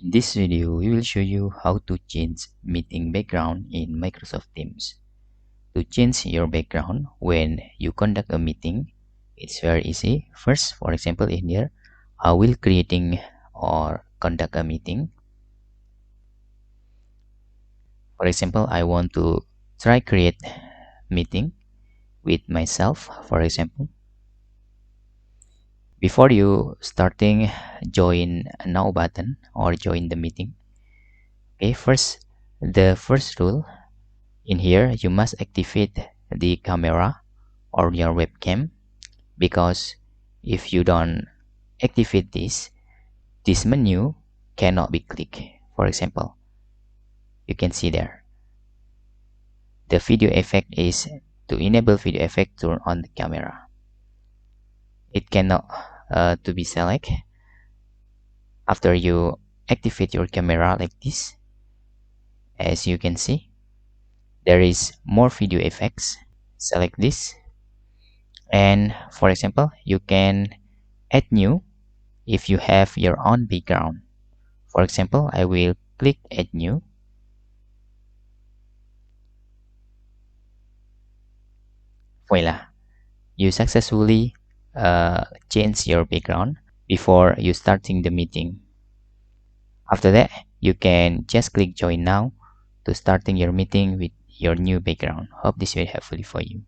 In this video, we will show you how to change meeting background in Microsoft Teams. To change your background when you conduct a meeting, it's very easy. First, for example, in here, I will creating or conduct a meeting. For example, I want to try create meeting with myself, for example. Before you starting, join now button or join the meeting. Okay, the first rule in here, you must activate the camera or your webcam, because if you don't activate this menu cannot be clicked. For example, you can see there the video effect is to enable video effect, turn on the camera. It cannot to be select after you activate your camera like this. As you can see, there is more video effects. Select this, and for example, you can add new if you have your own background. For example, I will click add new. Voila, you successfully change your background before you starting the meeting. After that, you can just click join now to starting your meeting with your new background. Hope this will helpful for you.